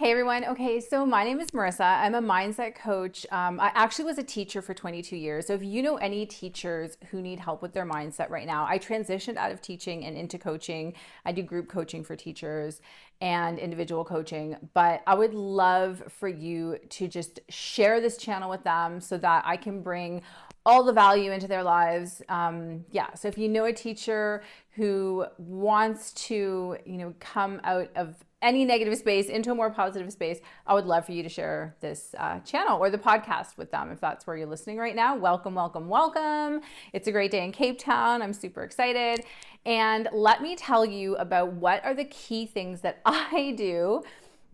Hey everyone. Okay, so my name is Marissa. I'm a mindset coach. I actually was a teacher for 22 years. So if you know any teachers who need help with their mindset right now, I transitioned out of teaching and into coaching. I do group coaching for teachers and individual coaching, but I would love for you to just share this channel with them so that I can bring all the value into their lives. So if you know a teacher who wants to, come out of any negative space into a more positive space, I would love for you to share this channel or the podcast with them. If that's where you're listening right now, welcome, welcome, welcome. It's a great day in Cape Town. I'm super excited. And let me tell you about what are the key things that I do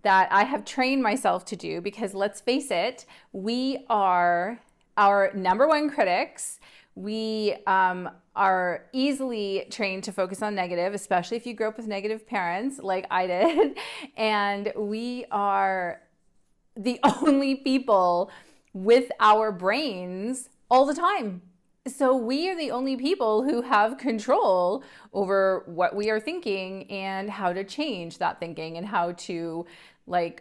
that I have trained myself to do, because let's face it, we are our number one critics. We are easily trained to focus on negative, especially if you grew up with negative parents like I did. And we are the only people with our brains all the time. So we are the only people who have control over what we are thinking and how to change that thinking and how to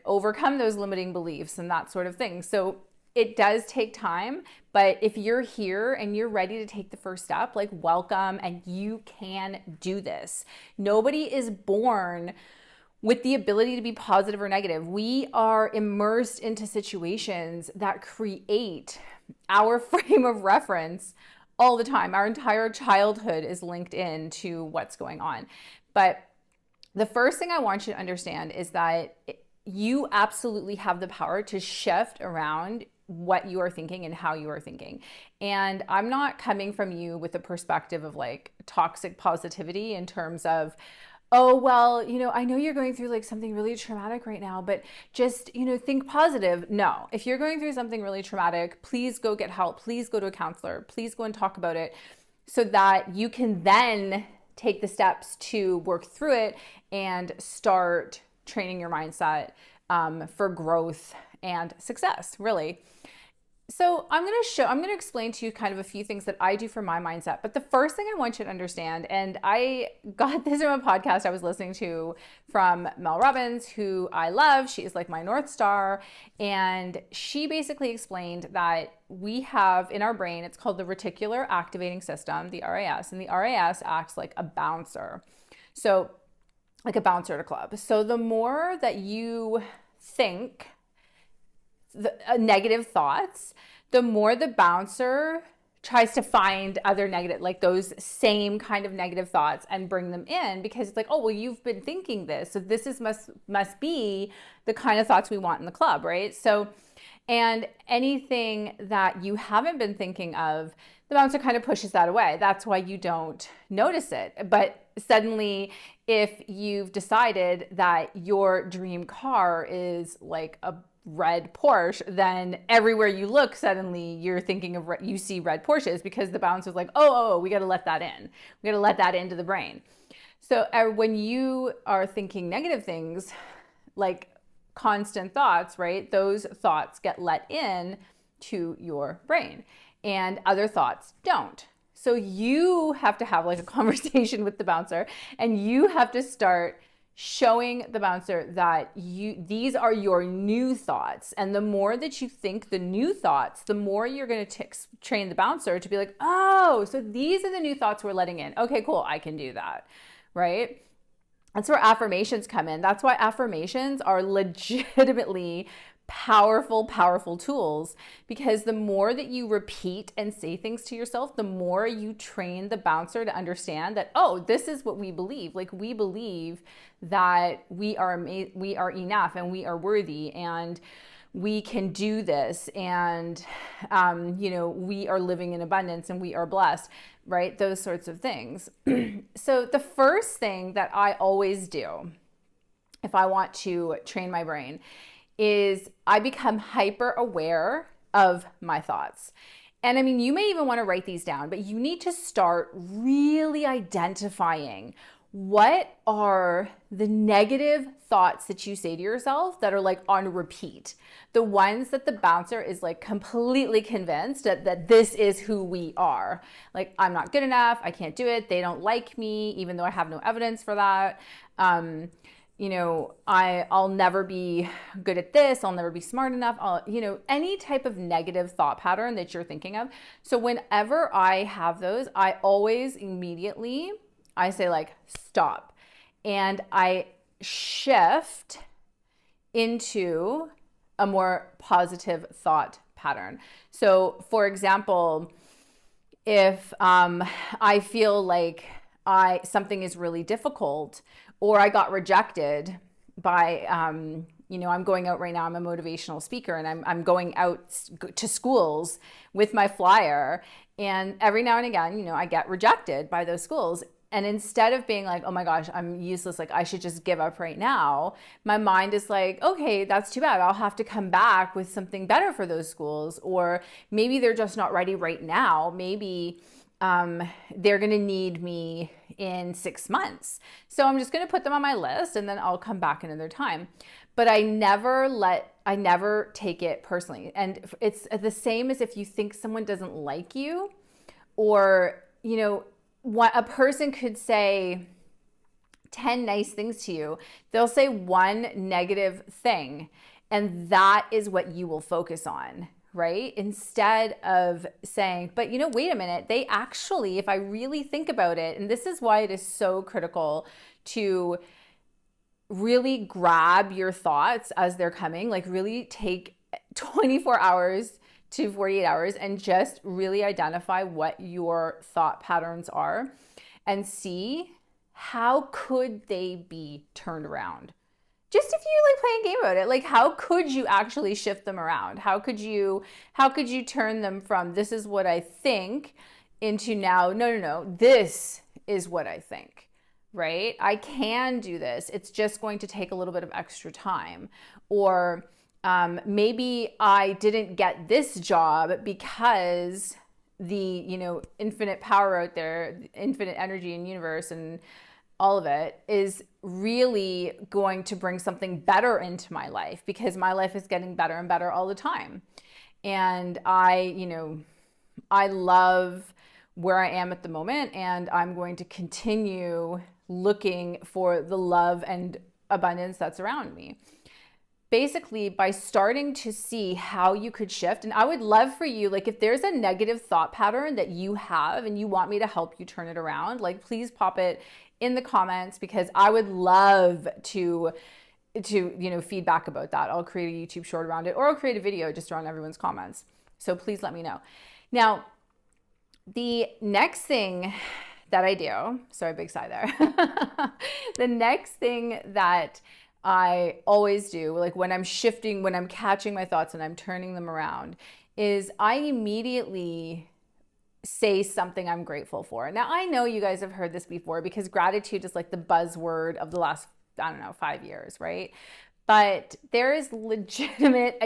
overcome those limiting beliefs and that sort of thing. So it does take time, but if you're here and you're ready to take the first step, welcome, and you can do this. Nobody is born with the ability to be positive or negative. We are immersed into situations that create our frame of reference all the time. Our entire childhood is linked in to what's going on. But the first thing I want you to understand is that you absolutely have the power to shift around what you are thinking and how you are thinking. And I'm not coming from you with a perspective of toxic positivity in terms of, oh, well, I know you're going through something really traumatic right now, but just, think positive. No, if you're going through something really traumatic, please go get help. Please go to a counselor. Please go and talk about it so that you can then take the steps to work through it and start training your mindset for growth and success, really. So I'm going to explain to you kind of a few things that I do for my mindset. But the first thing I want you to understand, and I got this from a podcast I was listening to from Mel Robbins, who I love. She is like my North Star. And she basically explained that we have in our brain, it's called the reticular activating system, the RAS, and the RAS acts like a bouncer. So like a bouncer at a club. So the more that you think negative thoughts, the more the bouncer tries to find other negative, those same kind of negative thoughts and bring them in, because it's oh, well, you've been thinking this, so this is must be the kind of thoughts we want in the club, right? So, and anything that you haven't been thinking of, the bouncer kind of pushes that away. That's why you don't notice it. But suddenly, if you've decided that your dream car is a red Porsche, then everywhere you look, suddenly you're thinking of you see red Porsches, because the bouncer's oh, we got to let that in. We got to let that into the brain. So when you are thinking negative things, constant thoughts, right? Those thoughts get let in to your brain, and other thoughts don't. So you have to have a conversation with the bouncer, and you have to start showing the bouncer that these are your new thoughts. And the more that you think the new thoughts, the more you're going to train the bouncer to be oh, so these are the new thoughts we're letting in. Okay, cool. I can do that. Right? That's where affirmations come in. That's why affirmations are legitimately powerful, powerful tools, because the more that you repeat and say things to yourself, the more you train the bouncer to understand that, oh, this is what we believe. We believe that we are enough, and we are worthy, and we can do this, and we are living in abundance, and we are blessed, right? Those sorts of things. So the first thing that I always do if I want to train my brain is I become hyper aware of my thoughts. And I mean, you may even want to write these down, but you need to start really identifying what are the negative thoughts that you say to yourself that are on repeat. The ones that the bouncer is completely convinced that this is who we are. I'm not good enough. I can't do it. They don't like me, even though I have no evidence for that. I'll never be good at this. I'll never be smart enough. Any type of negative thought pattern that you're thinking of. So whenever I have those, I always immediately, I say like, stop. And I shift into a more positive thought pattern. So for example, if I feel like something is really difficult, or I got rejected by, I'm going out right now. I'm a motivational speaker, and I'm going out to schools with my flyer. And every now and again, I get rejected by those schools. And instead of being like, oh my gosh, I'm useless, like I should just give up right now, my mind is like, okay, that's too bad. I'll have to come back with something better for those schools. Or maybe they're just not ready right now. Maybe they're going to need me in 6 months. So I'm just going to put them on my list, and then I'll come back another time. But I never take it personally. And it's the same as if you think someone doesn't like you, or, what a person could say 10 nice things to you. They'll say one negative thing, and that is what you will focus on, right? Instead of saying, but wait a minute, they actually, if I really think about it, and this is why it is so critical to really grab your thoughts as they're coming, like really take 24 hours to 48 hours and just really identify what your thought patterns are and see how could they be turned around. Just if you like play a game about it, like how could you actually shift them around? How could you turn them from this is what I think into now, no, this is what I think, right? I can do this. It's just going to take a little bit of extra time. Or maybe I didn't get this job because the, infinite power out there, infinite energy in universe and all of it is really going to bring something better into my life, because my life is getting better and better all the time. And I love where I am at the moment, and I'm going to continue looking for the love and abundance that's around me. Basically, by starting to see how you could shift. And I would love for you, like if there's a negative thought pattern that you have and you want me to help you turn it around, like please pop it in the comments, because I would love to feedback about that. I'll create a YouTube short around it, or I'll create a video just around everyone's comments. So please let me know. Now, the next thing that I do, sorry, big sigh there. The next thing that I always do, like when I'm shifting, when I'm catching my thoughts and I'm turning them around, is I immediately say something I'm grateful for. Now, I know you guys have heard this before, because gratitude is like the buzzword of the last, 5 years, right? But there is legitimate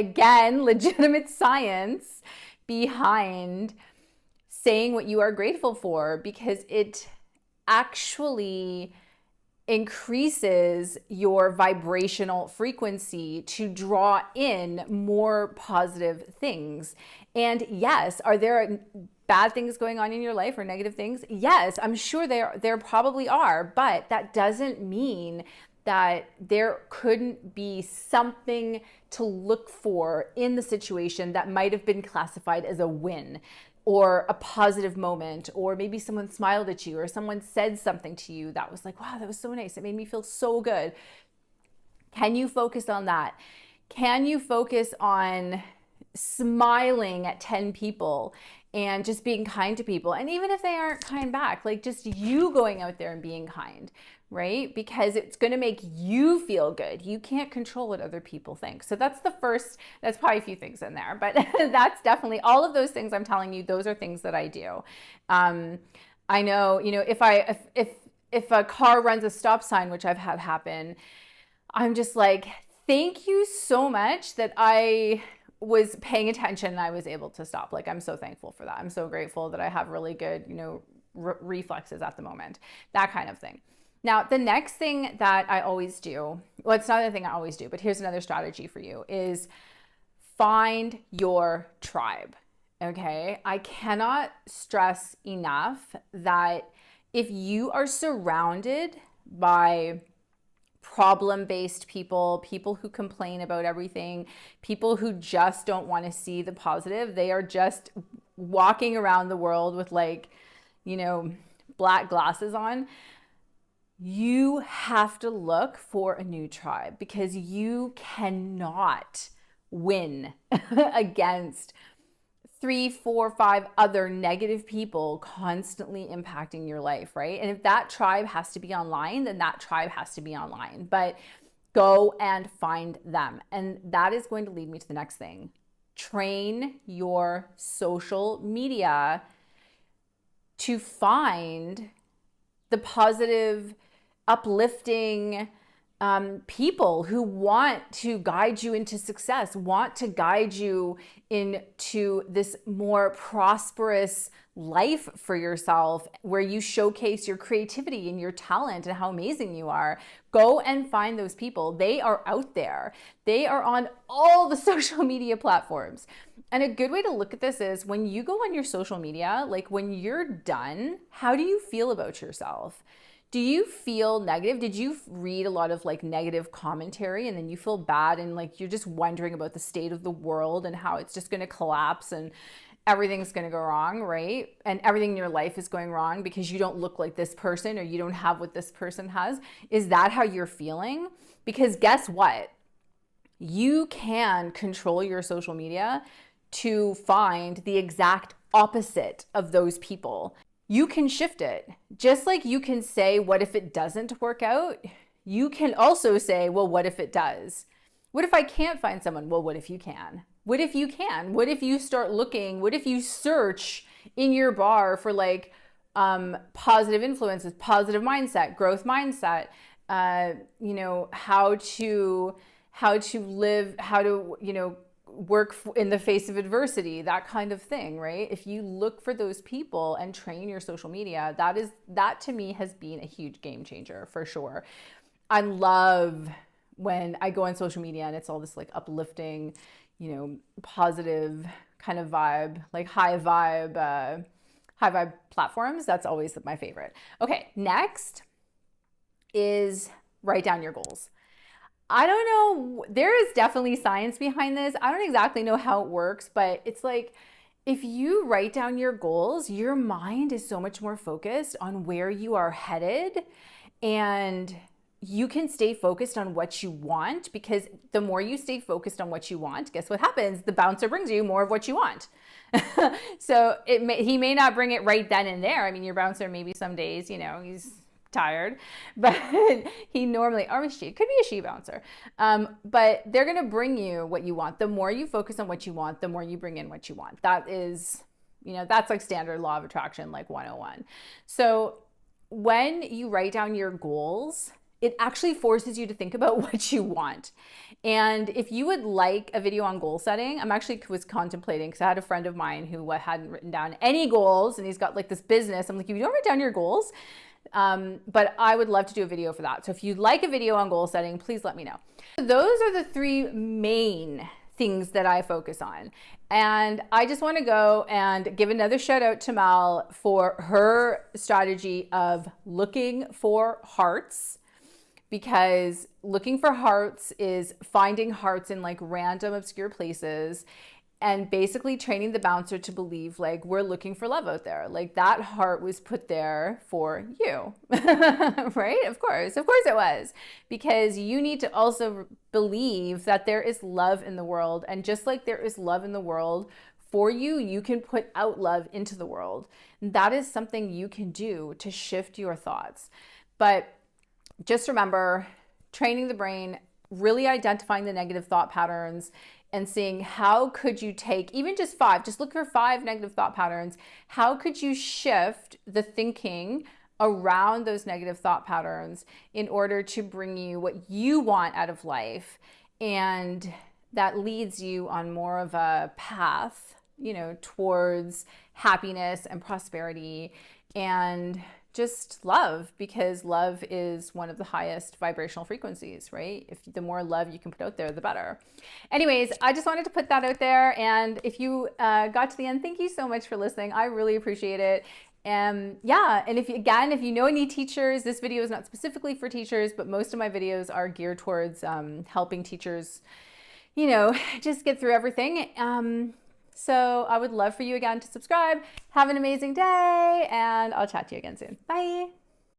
science behind saying what you are grateful for, because it actually increases your vibrational frequency to draw in more positive things. And yes, are there bad things going on in your life or negative things? Yes, I'm sure there probably are, but that doesn't mean that there couldn't be something to look for in the situation that might have been classified as a win, or a positive moment, or maybe someone smiled at you, or someone said something to you that was like, wow, that was so nice. It made me feel so good. Can you focus on that? Can you focus on smiling at 10 people and just being kind to people? And even if they aren't kind back, like just you going out there and being kind, right? Because it's going to make you feel good. You can't control what other people think. So that's the first, that's probably a few things in there, but that's definitely all of those things I'm telling you. Those are things that I do. I know, if a car runs a stop sign, which I've had happen, I'm just like, thank you so much that I was paying attention and I was able to stop. Like, I'm so thankful for that. I'm so grateful that I have really good, reflexes at the moment, that kind of thing. Now, the next thing that I always do, well, it's not a thing I always do, but here's another strategy for you, is find your tribe. Okay. I cannot stress enough that if you are surrounded by problem-based people, people who complain about everything, people who just don't want to see the positive. They are just walking around the world with like, black glasses on. You have to look for a new tribe because you cannot win against 3, 4, 5 other negative people constantly impacting your life, right? And if that tribe has to be online, then that tribe has to be online. But go and find them. And that is going to lead me to the next thing. Train your social media to find the positive, uplifting people who want to guide you into success, want to guide you into this more prosperous life for yourself, where you showcase your creativity and your talent and how amazing you are. Go and find those people. They are out there. They are on all the social media platforms. And a good way to look at this is when you go on your social media, like when you're done, how do you feel about yourself? Do you feel negative? Did you read a lot of like negative commentary and then you feel bad and like you're just wondering about the state of the world and how it's just going to collapse and everything's going to go wrong, right? And everything in your life is going wrong because you don't look like this person or you don't have what this person has? Is that how you're feeling? Because guess what? You can control your social media to find the exact opposite of those people. You can shift it. Just like you can say, what if it doesn't work out? You can also say, well, what if it does? What if I can't find someone? Well, what if you can? What if you can? What if you start looking? What if you search in your bar for like positive influences, positive mindset, growth mindset, how to live, how to, work in the face of adversity, that kind of thing, right? If you look for those people and train your social media, that to me has been a huge game changer for sure. I love when I go on social media and it's all this like uplifting, positive kind of vibe, like high vibe platforms. That's always my favorite. Okay, next is write down your goals. I don't know, there is definitely science behind this. I don't exactly know how it works, but it's like if you write down your goals, your mind is so much more focused on where you are headed, and you can stay focused on what you want, because the more you stay focused on what you want, guess what happens? The bouncer brings you more of what you want. So he may not bring it right then and there. I mean, your bouncer maybe some days, he's tired, but he normally, or she, could be a she bouncer, but they're going to bring you what you want. The more you focus on what you want, the more you bring in what you want. That is, that's like standard law of attraction, like 101. So when you write down your goals, it actually forces you to think about what you want. And if you would like a video on goal setting, was contemplating, because I had a friend of mine who hadn't written down any goals, and he's got like this business. I'm like, you don't write down your goals. But I would love to do a video for that. So if you'd like a video on goal setting, please let me know. Those are the 3 main things that I focus on. And I just want to go and give another shout out to Mal for her strategy of looking for hearts, because looking for hearts is finding hearts in like random obscure places and basically training the bouncer to believe like we're looking for love out there. Like that heart was put there for you, right? Of course it was, because you need to also believe that there is love in the world. And just like there is love in the world for you, you can put out love into the world. And that is something you can do to shift your thoughts. But just remember, training the brain, really identifying the negative thought patterns and seeing how could you take even just 5, just look for 5 negative thought patterns. How could you shift the thinking around those negative thought patterns in order to bring you what you want out of life? And that leads you on more of a path, towards happiness and prosperity and just love, because love is one of the highest vibrational frequencies, right? If the more love you can put out there, the better. Anyways, I just wanted to put that out there. And if you got to the end, thank you so much for listening. I really appreciate it. Yeah, and if you know any teachers, this video is not specifically for teachers, but most of my videos are geared towards helping teachers, just get through everything. So I would love for you again to subscribe. Have an amazing day, and I'll chat to you again soon. Bye.